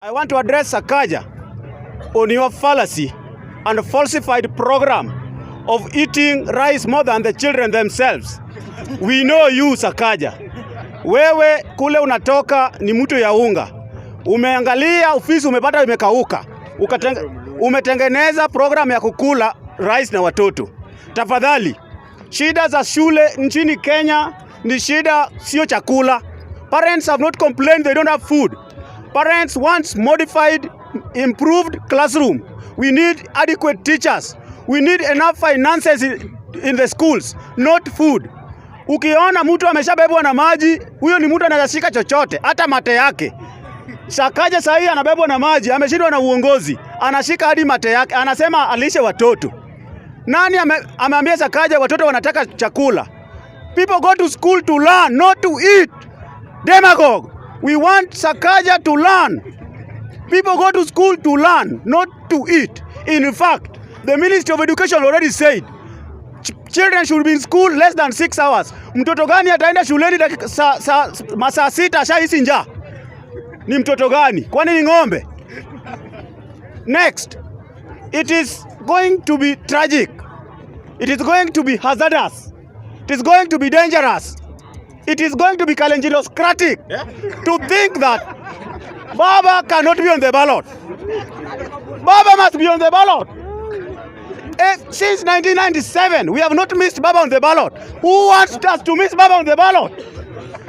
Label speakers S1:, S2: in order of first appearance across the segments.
S1: I want to address Sakaja on your fallacy and falsified program of eating rice more than the children themselves. We know you, Sakaja. Wewe kule unatoka ni mtu ya unga. Umeangalia ofisi umepata imekauka. Umetengeneza program ya kukula rice na watoto. Tafadhali, shida za shule nchini Kenya ni shida sio chakula. Parents have not complained they don't have food. Parents want modified, improved classroom. We need adequate teachers. We need enough finances in the schools, not food. Ukiona mtu ameshabebwa na maji, huyo ni mtu anashika chochote, hata mate yake. Sakaja sahi anabebwa na maji, ameshindwa na uongozi, anashika hadi mate yake, anasema alishe watoto. Nani ameambia Sakaja watoto wanataka chakula? People go to school to learn, not to eat. Demagogue. We want Sakaja to learn. People go to school to learn, not to eat. In fact, the Ministry of Education already said children should be in school less than 6 hours. Mtoto gani ataenda shuleni masaa 6 ashahisi njaa? Ni mtoto gani? Kwani ni ng'ombe? Next, it is going to be tragic. It is going to be hazardous. It is going to be dangerous. It is going to be calendulocratic to think that Baba cannot be on the ballot. Baba must be on the ballot. Since 1997, we have not missed Baba on the ballot. Who wants us to miss Baba on the ballot?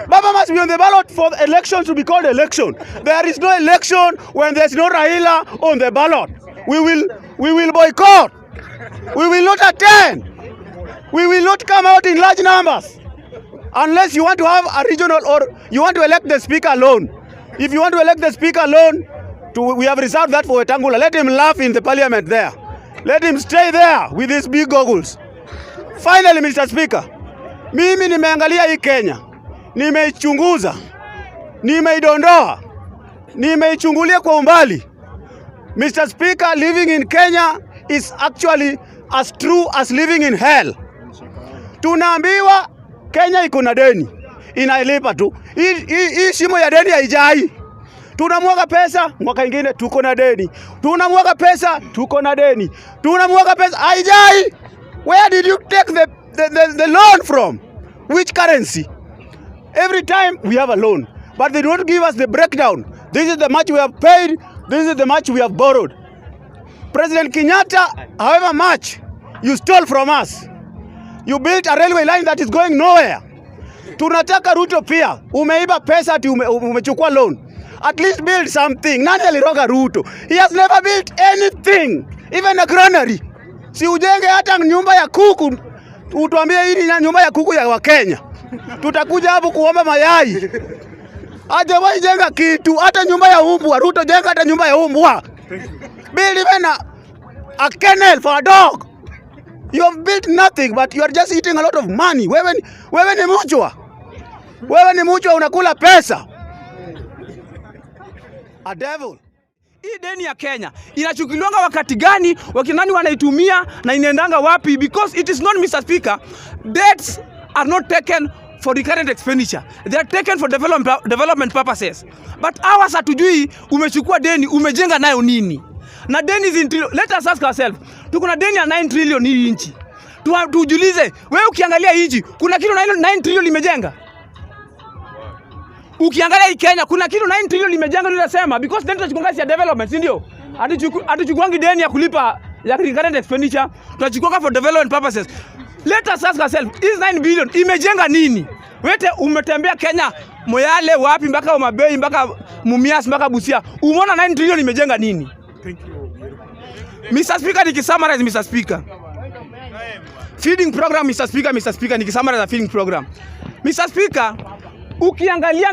S1: Baba must be on the ballot for the election to be called election. There is no election when there is no Raila on the ballot. We will boycott. We will not attend. We will not come out in large numbers. Unless you want to have a regional or you want to elect the speaker alone. If you want to elect the speaker alone, we have reserved that for Wetangula. Let him laugh in the parliament there. Let him stay there with his big goggles. Finally, Mr. Speaker, mimi nimeangalia hii Kenya. Nimeichunguza. Nimeidondoa. Nimeichungulia kwa umbali. Mr. Speaker, living in Kenya is actually as true as living in hell. Tunaambiwa Kenya iko na deni, inailipa tu. Hii shimo ya deni haijai. Tunamwaga pesa, mwaka ingine tuko na deni. Tunamwaga pesa, tuko na deni. Tunamwaga pesa, haijai. Where did you take the loan from? Which currency? Every time we have a loan, but they don't give us the breakdown. This is the much we have paid, this is the much we have borrowed. President Kenyatta, however much you stole from us, you built a railway line that is going nowhere. Tunataka Ruto pia. Umeiba pesa ati umechukua loan. At least build something. Nani aliroga Ruto? He has never built anything. Even a granary. Si ujenge hata nyumba ya kuku. Utuambie hii ni nyumba ya kuku ya Wakenya. Tutakuja hapo kuomba mayai. Hajawahi jenga kitu. Hata nyumba ya umbwa. Ruto jenga hata nyumba ya umbwa. Build even a kennel for a dog. You have built nothing, but you are just eating a lot of money. Wewe ni mchwa. Wewe ni mchwa unakula pesa. A devil.
S2: Hii deni ya Kenya inachukuliwanga wakati gani, wakinani wanaitumia na inaendanga wapi? Because it is not, Mr. Speaker, debts are not taken for recurrent expenditure. They are taken for development purposes. But ours hatujui umechukua deni, umejenga nayo nini? Na deni is in trillion. Let us ask ourselves, tuko na deni ya 9 trillion hii inchi. Tujiulize, wewe ukiangalia inchi, kuna kitu 9 trillion imejenga? Ukiangalia hii Kenya, kuna kitu 9 trillion imejenga ndio nasema, because then tunachukua ya development, si ndio? Hatuchukuangi deni ya kulipa ya recurrent expenditure, tunachukua for development purposes. Let us ask ourselves, is 9 billion imejenga nini? Wewe umetembea Kenya, Moyale wapi mpaka Omabei mpaka Mumias mpaka Busia, umeona 9 trillion imejenga nini? Thank you. Mr. Speaker, nikisummarize, Mr. Speaker. Feeding program, Mr. Speaker, nikisummarize feeding program. Mr. Speaker, ukiangalia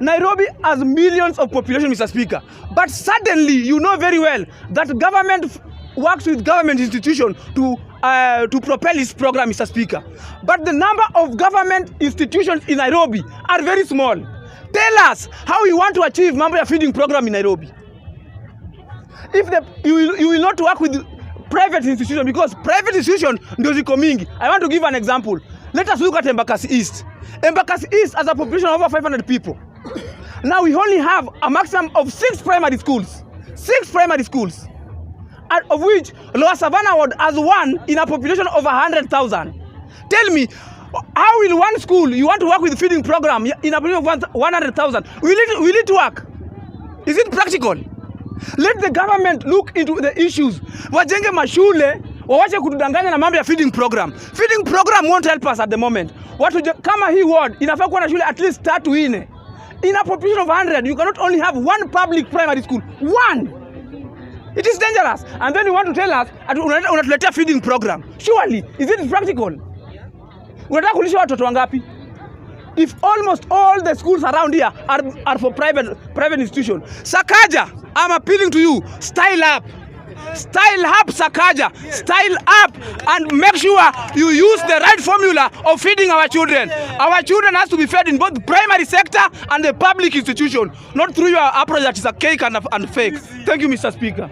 S2: Nairobi has millions of population, Mr. Speaker. But suddenly, you know very well that government works with government institutions to propel this program, Mr. Speaker. But the number of government institutions in Nairobi are very small. Tell us how you want to achieve mambo ya feeding program in Nairobi. If you will not work with private institutions, because private institutions ndio ziko mingi. I want to give an example. Let us look at Embakasi East. Embakasi East has a population of over 500 people. Now we only have a maximum of 6 primary schools. 6 primary schools. Out of which Lower Savannah Ward has one in a population of 100,000. Tell me, how will one school you want to work with feeding program in a population of 100,000? Will it work? Is it practical? Let the government look into the issues. Wajenge mashule, wawache kutudanganya na mambo ya feeding program. Feeding program won't help us at the moment. Kama hii ward inafaa kuwa na shule at least 3 4. In a population of 100, you cannot only have one public primary school. One. It is dangerous. And then you want to tell us unatuletea feeding program. Surely, is it practical? Unataka kulisha watoto wangapi? If almost all the schools around here are for private institutions. Sakaja, I'm appealing to you. Style up. Style up, Sakaja. Style up and make sure you use the right formula of feeding our children. Our children has to be fed in both the primary sector and the public institution, not through your approach that is a cake and fake. Thank you, Mr. Speaker.